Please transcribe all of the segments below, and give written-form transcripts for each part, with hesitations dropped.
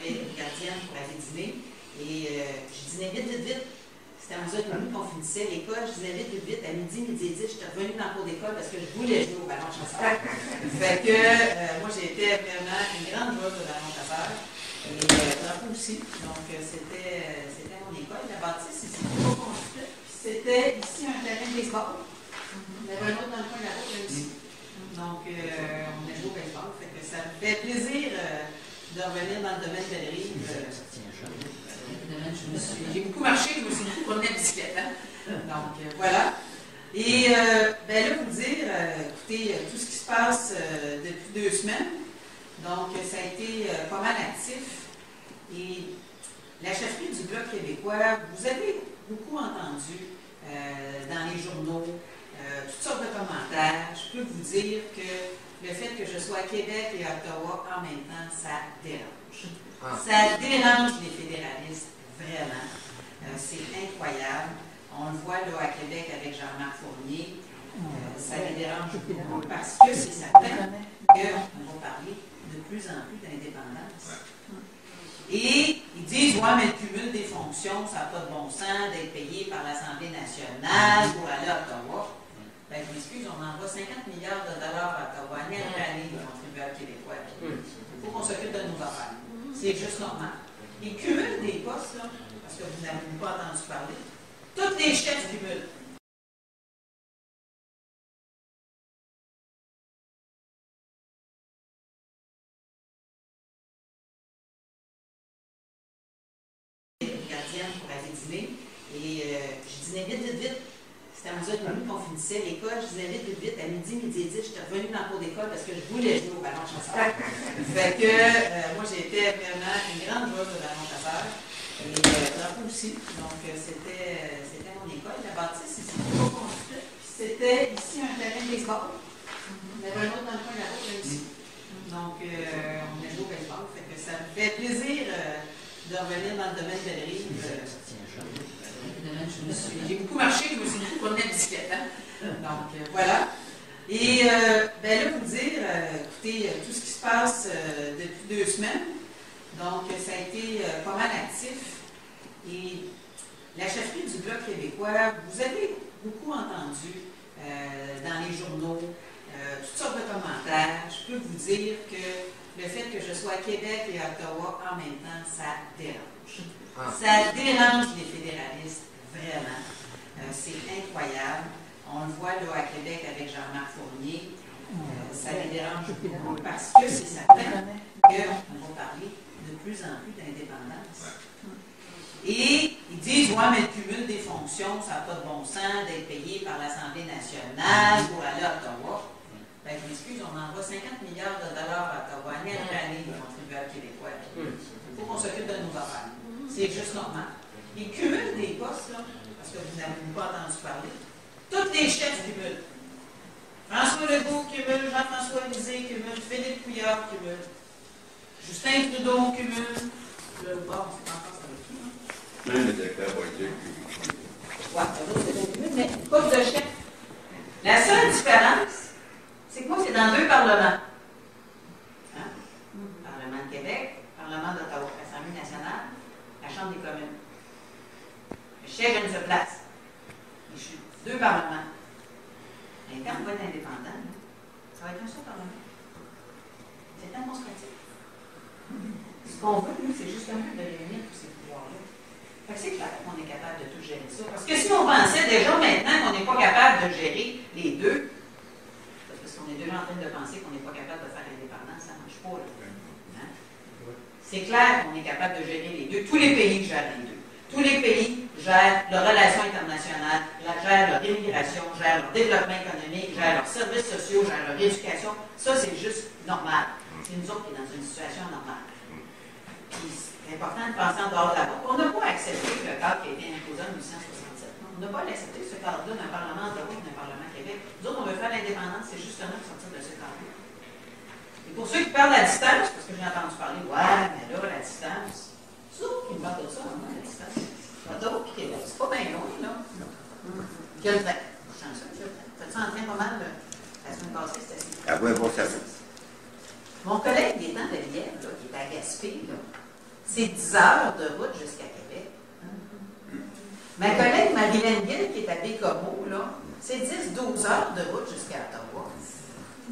j'avais une gardienne pour aller dîner. Et je dînais vite. C'était à 11h30 qu'on finissait l'école. Je disais vite. À midi et 10, j'étais revenue dans le cours d'école parce que je voulais jouer au ballon chasseur. Fait que moi, j'étais vraiment une grande joueuse de ballon chasseur. Et drapeau aussi. Donc, c'était mon école. La bâtisse, ici, pas construite. C'était ici un terrain de baseball. Il y avait un autre dans le coin de la route, là aussi. Donc, on a joué au baseball. Fait que ça me fait plaisir de revenir dans le domaine de l'Rive. J'ai beaucoup marché, je me suis beaucoup promenée à bicyclette. Hein? Donc, voilà. Et là, vous dire, écoutez, tout ce qui se passe depuis 2 semaines, donc ça a été pas mal actif. Et la chefferie du Bloc québécois, vous avez beaucoup entendu dans les journaux, toutes sortes de commentaires. Je peux vous dire que le fait que je sois à Québec et à Ottawa en même temps, ça dérange. Ça dérange les fédéralistes, vraiment. C'est incroyable. On le voit là à Québec avec Jean-Marc Fournier. Ça les dérange beaucoup parce que c'est certain qu'on va parler de plus en plus d'indépendance. Et ils disent, ouais, mais le cumul des fonctions, ça n'a pas de bon sens d'être payé par l'Assemblée nationale pour aller à Ottawa. Ben, je m'excuse, on envoie 50 milliards de dollars à Ottawa, année après année, les contribuables québécois. Il faut qu'on s'occupe de nos affaires. C'est juste normal. Ils cumulent des postes, là, parce que vous n'avez pas entendu parler. Tous les chefs cumulent. Une gardienne pour aller dîner. Et je dînais vite. C'était à 11h30 qu'on finissait l'école. Je disais vite. À midi et 10, j'étais revenue dans le cours d'école parce que je voulais jouer au ballon chasseur. Fait que moi, j'étais vraiment une grande joueuse de ballon chasseur. Et drapeau aussi. Donc, c'était mon école. La bâtisse, ici, pas construite. C'était ici un terrain de baseball. Il y avait un autre dans le coin de la route, là aussi. Donc, on a joué au baseball. Fait que ça me fait plaisir de revenir dans le domaine de l'Rive. J'ai beaucoup marché, je me suis beaucoup promenée à bicyclette. Hein? Donc, voilà. Et là, vous dire, écoutez, tout ce qui se passe depuis 2 semaines, donc ça a été pas mal actif. Et la chefferie du Bloc québécois, vous avez beaucoup entendu dans les journaux, toutes sortes de commentaires. Je peux vous dire que le fait que je sois à Québec et à Ottawa en même temps, ça dérange. Ça dérange les fédéralistes, vraiment. C'est incroyable. On le voit là à Québec avec Jean-Marc Fournier. Ça les dérange beaucoup parce que c'est certain qu'on va parler de plus en plus d'indépendance. Et ils disent, ouais, mais le cumul des fonctions, ça n'a pas de bon sens d'être payé par l'Assemblée nationale pour aller à Ottawa. Ben, je m'excuse, on envoie 50 milliards de dollars à Ottawa, année après année, les contribuables québécois. Il faut qu'on s'occupe de nos affaires. C'est juste normal. Ils cumulent des postes, là, parce que vous n'avez pas entendu parler. Tous les chefs cumulent. François Legault cumule, Jean-François Lisée cumule, Philippe Couillard cumule, Justin Trudeau cumule. Bon, c'est encore ça avec qui, hein? Même le directeur politique. Oui, c'est cumule, mais poste de chef. La seule différence, c'est que moi, c'est dans 2 parlements. Hein? Parlement de Québec, Parlement d'Ottawa, l'Assemblée nationale, la Chambre des communes. Le siège a une seule place. Et je suis 2 parlements. Et quand on va être indépendant, ça va être un seul parlement. C'est démonstratif. Ce qu'on veut, nous, c'est justement de réunir tous ces pouvoirs-là. Fait que c'est clair qu'on est capable de tout gérer ça. Parce que si on pensait déjà maintenant qu'on n'est pas capable de gérer les deux, parce qu'on est déjà en train de penser qu'on n'est pas capable de faire l'indépendance, ça ne marche pas. Hein? C'est clair qu'on est capable de gérer les deux. Tous les pays gèrent les deux. Tous les pays gèrent leurs relations internationales, gèrent leur immigration, gèrent leur développement économique, gèrent leurs services sociaux, gèrent leur éducation. Ça, c'est juste normal. C'est nous autres qui sommes dans une situation normale. C'est important de penser en dehors de la boîte. On n'a pas accepté le cadre qui a été imposé en 1867. On n'a pas accepté ce cadre-là d'un Parlement d'Ottawa et d'un Parlement de Québec. Nous autres, on veut faire l'indépendance, c'est justement de sortir de ce cadre-là. Et pour ceux qui parlent à distance, parce que j'ai entendu parler, ouais, mais là, la distance, c'est d'autres qui me parlent de ça, hein, la distance. D'autres qui Québec, c'est pas bien loin, là. Quel temps? Fais-tu en train pas mal la semaine passée, c'était assez. Ah ouais, bon, ça va. Mon collègue Gaétan Lelièvre, qui est à Gaspé, là, c'est 10 heures de route jusqu'à Québec. Ma collègue Marilyn Gill, qui est à Bécomo, là, c'est 10-12 heures de route jusqu'à Ottawa.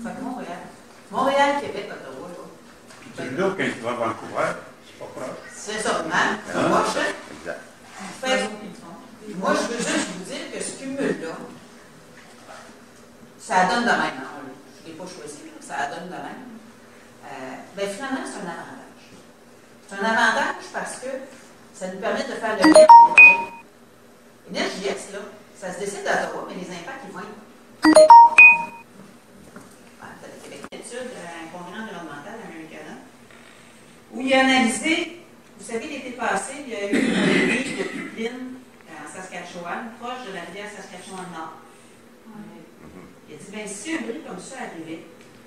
Fait que Montréal. Montréal, Québec, Ottawa, là. C'est là, quand tu vas à Vancouver, c'est pas proche. C'est ça, hein? C'est proche, hein? Exact. Fait que, moi, je veux juste vous dire que ce cumul-là, ça donne de même. Hein? Je ne l'ai pas choisi, là, ça donne de même. Ben, finalement, c'est un avantage. C'est un avantage parce que ça nous permet de faire le lien avec les projets. Énergie-X, là, ça se décide à Ottawa, mais les impacts, ils vont être. Une étude à un congrès environnemental américain où il a analysé, vous savez, l'été passé, il y a eu une rive de pipeline en Saskatchewan, proche de la rivière Saskatchewan-Nord. Il a dit, bien, si un bruit comme ça arrivait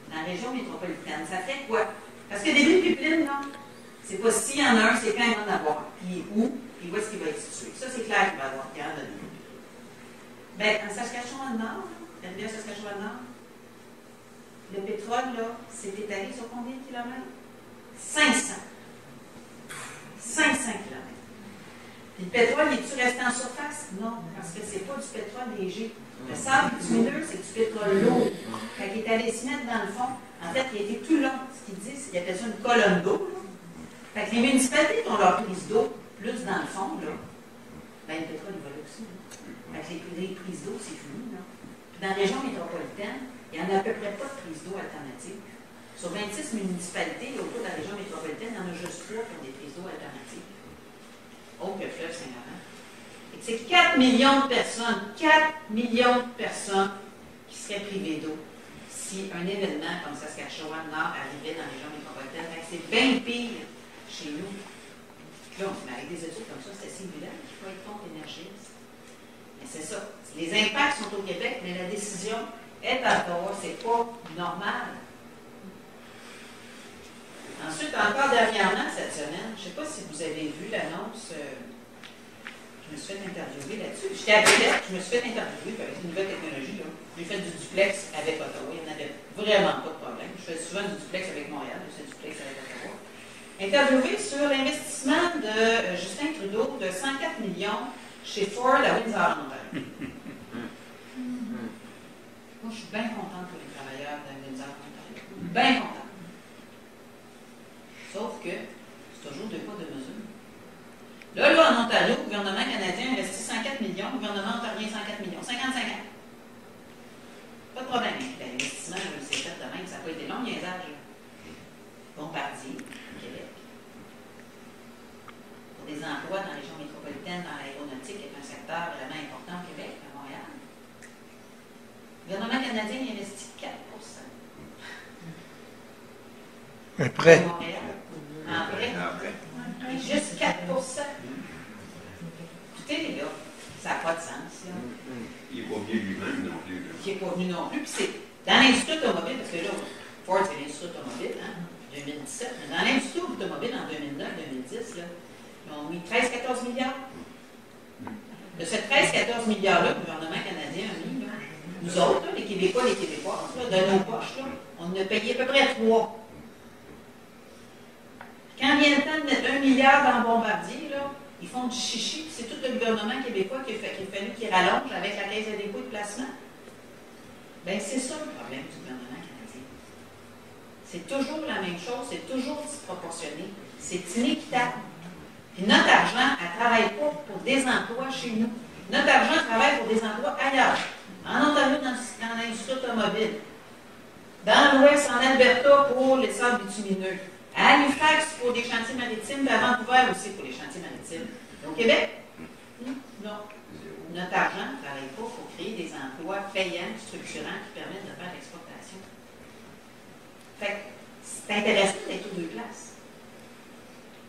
dans la région métropolitaine, ça fait quoi? Parce que des pipelines, non, c'est pas s'il y en a un, c'est quand il va en avoir. Puis où, puis où est-ce qu'il va être situé. Ça, c'est clair qu'il va y avoir. Il y en a deux. Bien, en Saskatchewan-Nord, la rivière Saskatchewan-Nord, le pétrole, là, s'est étalé sur combien de kilomètres? 500. 500 kilomètres. Puis le pétrole, est-tu resté en surface? Non, parce que c'est pas du pétrole léger. Le sable bitumineux, c'est du pétrole lourd. Quand il est allé se mettre dans le fond, en fait, il a été tout long. Ce qu'il dit, c'est qu'il appelle ça une colonne d'eau. Fait que les municipalités qui ont leur prise d'eau plus dans le fond, là, ben, le pétrole, il va là aussi. Là. Fait que les prises d'eau, c'est fini. Là. Puis dans la région métropolitaine, il n'y en a à peu près pas de prise d'eau alternative. Sur 26 municipalités autour de la région métropolitaine, il y en a juste 3 qui ont des prises d'eau alternatives. Autre que le fleuve Saint-Laurent. C'est 4 millions de personnes, 4 millions de personnes qui seraient privées d'eau si un événement comme Saskatchewan-Nord arrivait dans la région métropolitaine. C'est bien pire chez nous. Là, on se met avec des études comme ça, c'est assez évident qu'il faut être contre l'énergie. Mais c'est ça. Les impacts sont au Québec, mais la décision est à Ottawa. C'est pas normal. Ensuite, encore dernièrement, cette semaine, je ne sais pas si vous avez vu l'annonce, je me suis fait interviewer là-dessus. J'étais à Québec, je me suis fait interviewer avec une nouvelle technologie. J'ai fait du duplex avec Ottawa, il n'y en avait vraiment pas de problème. Je fais souvent du duplex avec Montréal, je fais du duplex avec Ottawa. Interviewé sur l'investissement de Justin Trudeau de 104 millions chez Ford à Windsor, en Ontario. Moi, je suis bien contente pour les travailleurs de Windsor, en Ontario. Bien contente. Sauf que c'est toujours deux pas de mesure. Là, en Ontario, le gouvernement canadien investit 104 millions, le gouvernement ontarien 104 millions, 50-50. Pas de problème. L'investissement, c'est fait de même, ça n'a pas été long, niaisage. Bombardier, Québec. Pour des emplois dans la région métropolitaine, dans l'aéronautique, qui est un secteur vraiment important au Québec, à Montréal. Le gouvernement canadien investit 4 Un prêt. Montréal. En prêt. Et juste 4 Écoutez, là, ça n'a pas de sens. Là. Il n'est pas venu lui-même non plus. Il n'est pas venu non plus. Puis c'est dans l'industrie automobile, parce que là, Ford, c'est l'industrie automobile, hein, 2017. Mais dans l'industrie automobile, en 2009-2010, ils ont mis 13-14 milliards. De ces 13-14 milliards-là, le gouvernement canadien a mis, là, nous autres, là, les Québécois, les Québécoises, là, de nos poches, là, on en a payé à peu près 3. Quand vient le temps de mettre 1 milliard dans Bombardier, là, ils font du chichi, puis c'est tout le gouvernement québécois qu'il a fallu qu'il rallonge avec la Caisse de dépôt et de placement. Bien, c'est ça le problème du gouvernement canadien. C'est toujours la même chose, c'est toujours disproportionné, c'est inéquitable. Puis notre argent, elle ne travaille pas pour des emplois chez nous. Notre argent travaille pour des emplois ailleurs. En Ontario, dans l'industrie automobile. Dans l'Ouest, en Alberta, pour les sables bitumineux. À Halifax, pour des chantiers maritimes, puis à Vancouver aussi pour les chantiers maritimes. Au Québec? Non. Notre argent ne travaille pas pour créer des emplois payants, structurants, qui permettent de faire l'exportation. Fait que c'est intéressant d'être aux deux places.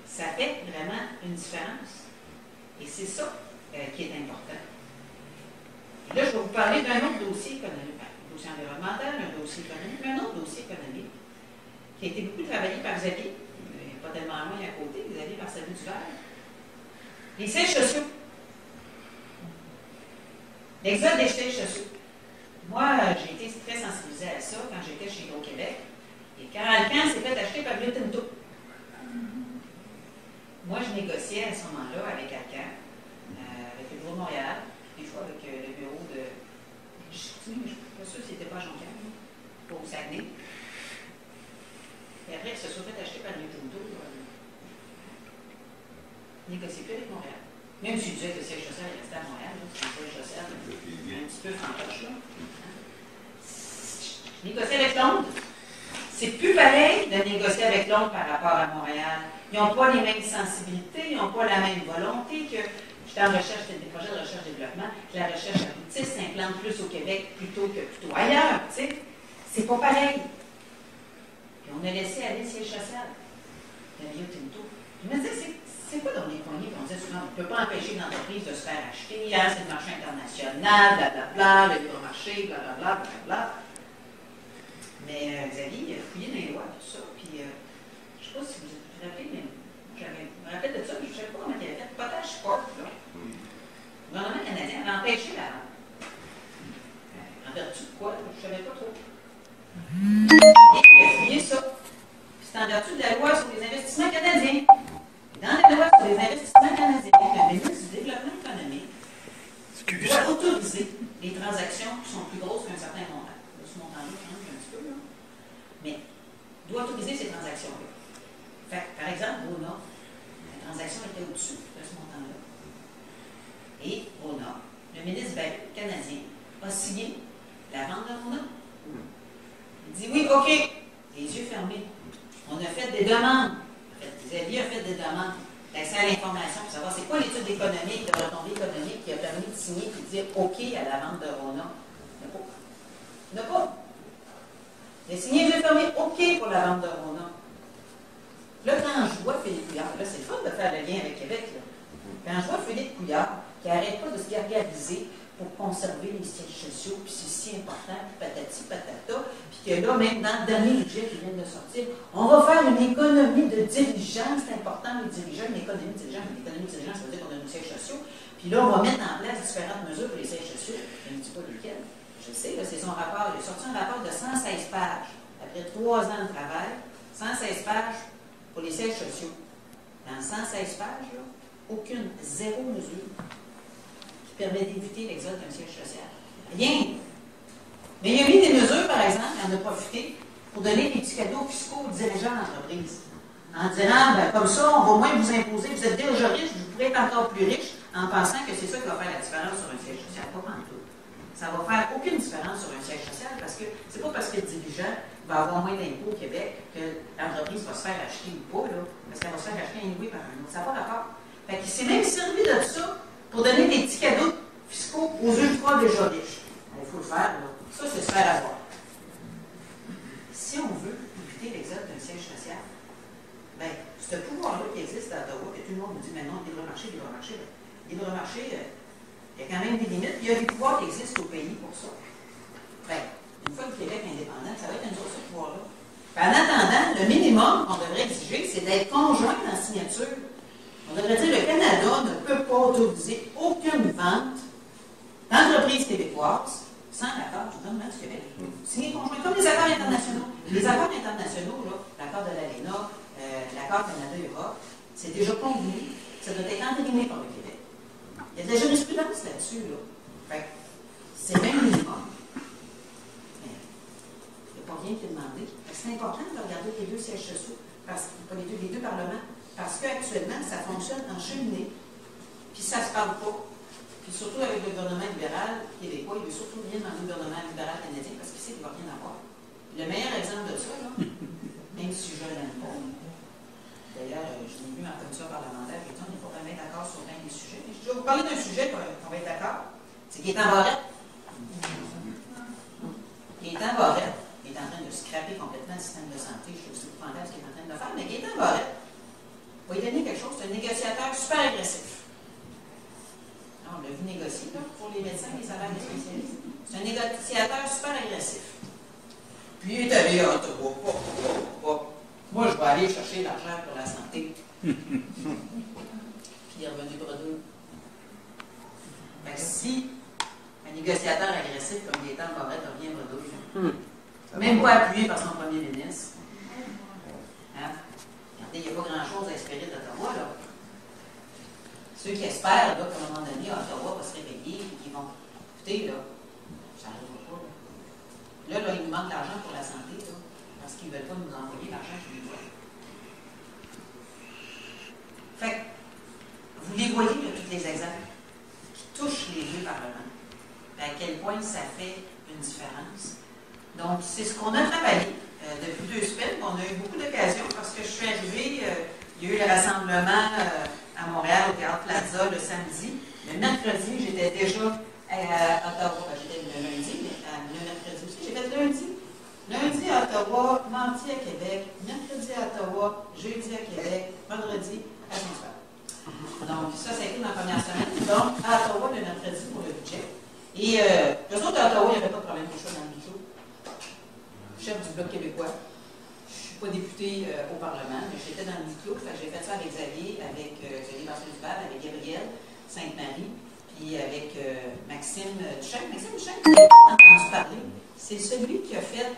Ça fait vraiment une différence. Et c'est ça qui est important. Et là, je vais vous parler d'un autre dossier économique, un dossier environnemental, un dossier économique, un autre dossier économique qui a été beaucoup travaillé par Xavier, pas tellement loin à côté, Xavier par Salut du Vert. Les sièges sociaux. L'exode des sièges sociaux. Moi, j'ai été très sensibilisée à ça quand j'étais chez Hydro-Québec. Et quand Alcan s'est fait acheter par Rio Tinto. qu'après qu'ils se soient fait acheter par Rio Tinto, négocier plus avec Montréal. Même si tu disais que le siège social est resté à Montréal, c'est un siège social un petit peu fantoche, là. Négocier avec Londres. C'est plus pareil de négocier avec Londres par rapport à Montréal. Ils n'ont pas les mêmes sensibilités, ils n'ont pas la même volonté que j'étais en recherche, c'était des projets de recherche-développement, que la recherche aboutisse, s'implante plus au Québec plutôt ailleurs, tu sais. C'est pas pareil. Puis on a laissé aller le siège social de Rio Tinto. Je me disais, c'est quoi dans les poignées qu'on disait souvent, on ne peut pas empêcher une entreprise de se faire acheter, hein, c'est le marché international, blablabla, le libre marché, blablabla, blablabla. Mais Xavier, il a fouillé dans les lois, tout ça, puis je ne sais pas si vous vous rappelez, mais je me rappelle de ça, mais je ne sais pas comment il avait fait. Potash Corp, là. Le gouvernement canadien a empêché la vente. En vertu de quoi, je ne savais pas trop. Et il a fouillé ça. Puis c'est en vertu de la loi sur les investissements canadiens. Dans la loi sur les investissements canadiens, le ministre du Développement économique doit autoriser les transactions qui sont plus grosses qu'un certain montant. Ce montant-là change un petit peu, là. Mais doit autoriser ces transactions-là. Par exemple, Rona, la transaction était au-dessus de ce montant-là. Et Rona, le ministre canadien, a signé la vente de Rona. Il dit oui, OK, les yeux fermés. On a fait des demandes. Xavier a fait des demandes d'accès à l'information pour savoir c'est quoi l'étude économique, de retombée économique qui a permis de signer et de dire OK à la vente de Rona. Il n'a pas. Il a signé les yeux fermés OK pour la vente de Rona. Là, quand je vois Philippe Couillard, là, c'est le fun de faire le lien avec Québec, là. Quand je vois Philippe Couillard, qui n'arrête pas de se gargariser pour conserver les sièges sociaux, puis c'est si important, puis patati patata, puis que là, même dans le dernier budget qui vient de sortir, on va faire une économie de diligence, c'est important, les dirigeants, une économie de diligence, ça veut dire qu'on a nos sièges sociaux, puis là, on va mettre en place différentes mesures pour les sièges sociaux, je ne dis pas lesquelles, je sais, là, c'est son rapport, il a sorti un rapport de 116 pages, après 3 ans de travail, 116 pages pour les sièges sociaux. Dans 116 pages, là, zéro mesure qui permet d'éviter l'exode d'un siège social. Rien. Mais il y a mis des mesures, par exemple, il en a profité pour donner des petits cadeaux fiscaux aux dirigeants d'entreprise. En disant, ben, comme ça, on va moins vous imposer, vous êtes déjà riche, vous pourrez être encore plus riche, en pensant que c'est ça qui va faire la différence sur un siège social. Pas en tout. Ça va faire aucune différence sur un siège social parce que c'est pas parce que le dirigeant va avoir moins d'impôts au Québec que l'entreprise va se faire acheter ou pas, là, parce qu'elle va se faire acheter un loué par un autre. Ça n'a pas rapport. Fait qu'il s'est même servi de ça pour donner des petits cadeaux fiscaux aux ultras déjà riches. Il faut le faire, là. Ça, c'est se faire avoir. Si on veut éviter l'exode d'un siège social, bien, ce pouvoir-là qui existe à Ottawa, que tout le monde nous dit maintenant, libre marché, libre marché, libre marché, il y a quand même des limites. Il y a des pouvoirs qui existent au pays pour ça. Bien, une fois que le Québec est indépendant, ça va être un autre ce pouvoir-là. En attendant, le minimum qu'on devrait exiger, c'est d'être conjoint dans la signature. On devrait dire que le Canada ne peut pas autoriser aucune vente d'entreprises québécoises sans l'accord du gouvernement du Québec. Signé conjoint, comme les accords internationaux. Les accords internationaux, l'accord de l'ALENA, l'accord Canada-Europe, c'est déjà convenu, ça doit être entériné par le Québec. Il y a de la jurisprudence là-dessus, là. Fait c'est même minimum. Mais il n'y a pas rien qui est demandé. C'est important de regarder les deux sièges sociaux, pas les deux parlements, parce qu'actuellement, ça fonctionne en cheminée, puis ça ne se parle pas. Puis surtout avec le gouvernement libéral québécois, il veut surtout rien dans le gouvernement libéral canadien parce qu'il sait qu'il ne va rien avoir. Puis le meilleur exemple de ça, là, même si je ne l'aime pas, d'ailleurs, je l'ai vu en commission parlementaire, je dis on n'est pas vraiment d'accord sur plein des sujets. Mais je vais vous parler d'un sujet qu'on va être d'accord. C'est Gaétan Barrette. Gaétan Barrette est en train de scraper complètement le système de santé. Je trouve que c'est épouvantable ce qu'il est en train de faire. Mais Gaétan Barrette va lui donner quelque chose. C'est un négociateur super agressif. On l'a vu négocier là, pour les médecins et les salaires des spécialistes. C'est un négociateur super agressif. Puis il est allé à Ottawa. Moi, je vais aller chercher l'argent pour la santé. Puis il est revenu bredouille. Fait que si un négociateur agressif comme Gaétan Barrette revient bredouille, même pas appuyé par son premier ministre, hein? Regardez, il n'y a pas grand-chose à espérer d'Ottawa, là. Ceux qui espèrent là, qu'à un moment donné, Ottawa va se réveiller et qu'ils vont. Écoutez, là, ça n'arrivera pas. Là, il nous manque l'argent pour la santé, là, parce qu'ils ne veulent pas nous envoyer l'argent qu'ils nous des rassemblements à Montréal, au Théâtre Plaza, le samedi. Le mercredi, j'étais déjà à Ottawa. J'étais le lundi, mais le mercredi aussi. J'ai fait lundi à Ottawa, mardi à Québec, mercredi à Ottawa, jeudi à Québec, vendredi à Saint-Hubert. Donc, ça a été ma première semaine. Donc, à Ottawa, le mercredi pour le budget. Et eux autres, à Ottawa, il n'y avait pas de problème de choix dans le micro. Chef du Bloc québécois. Je ne suis pas députée au Parlement, mais j'étais dans le huis clos. J'ai fait ça avec Xavier, avec Xavier Barcelone, avec Gabriel Sainte-Marie, puis avec Maxime Duchesne. Maxime Duchesne, vous n'avez pas entendu parler. C'est celui qui a fait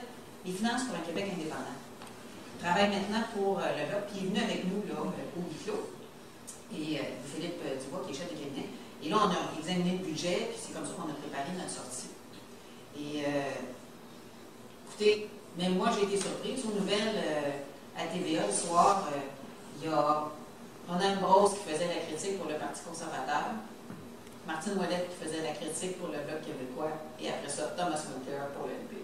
les finances pour un Québec indépendant. Il travaille maintenant pour le Bloc, puis il est venu avec nous là, au huis clos. Et Philippe Dubois, qui est chef de cabinet. Et là, on a examiné le budget, puis c'est comme ça qu'on a préparé notre sortie. Et écoutez, même moi, j'ai été surprise. Aux nouvelles à TVA, le soir, il y a Ronald Brosse qui faisait la critique pour le Parti conservateur, Martine Ouellette qui faisait la critique pour le Bloc québécois, et après ça, Thomas Mulcair pour le NPD.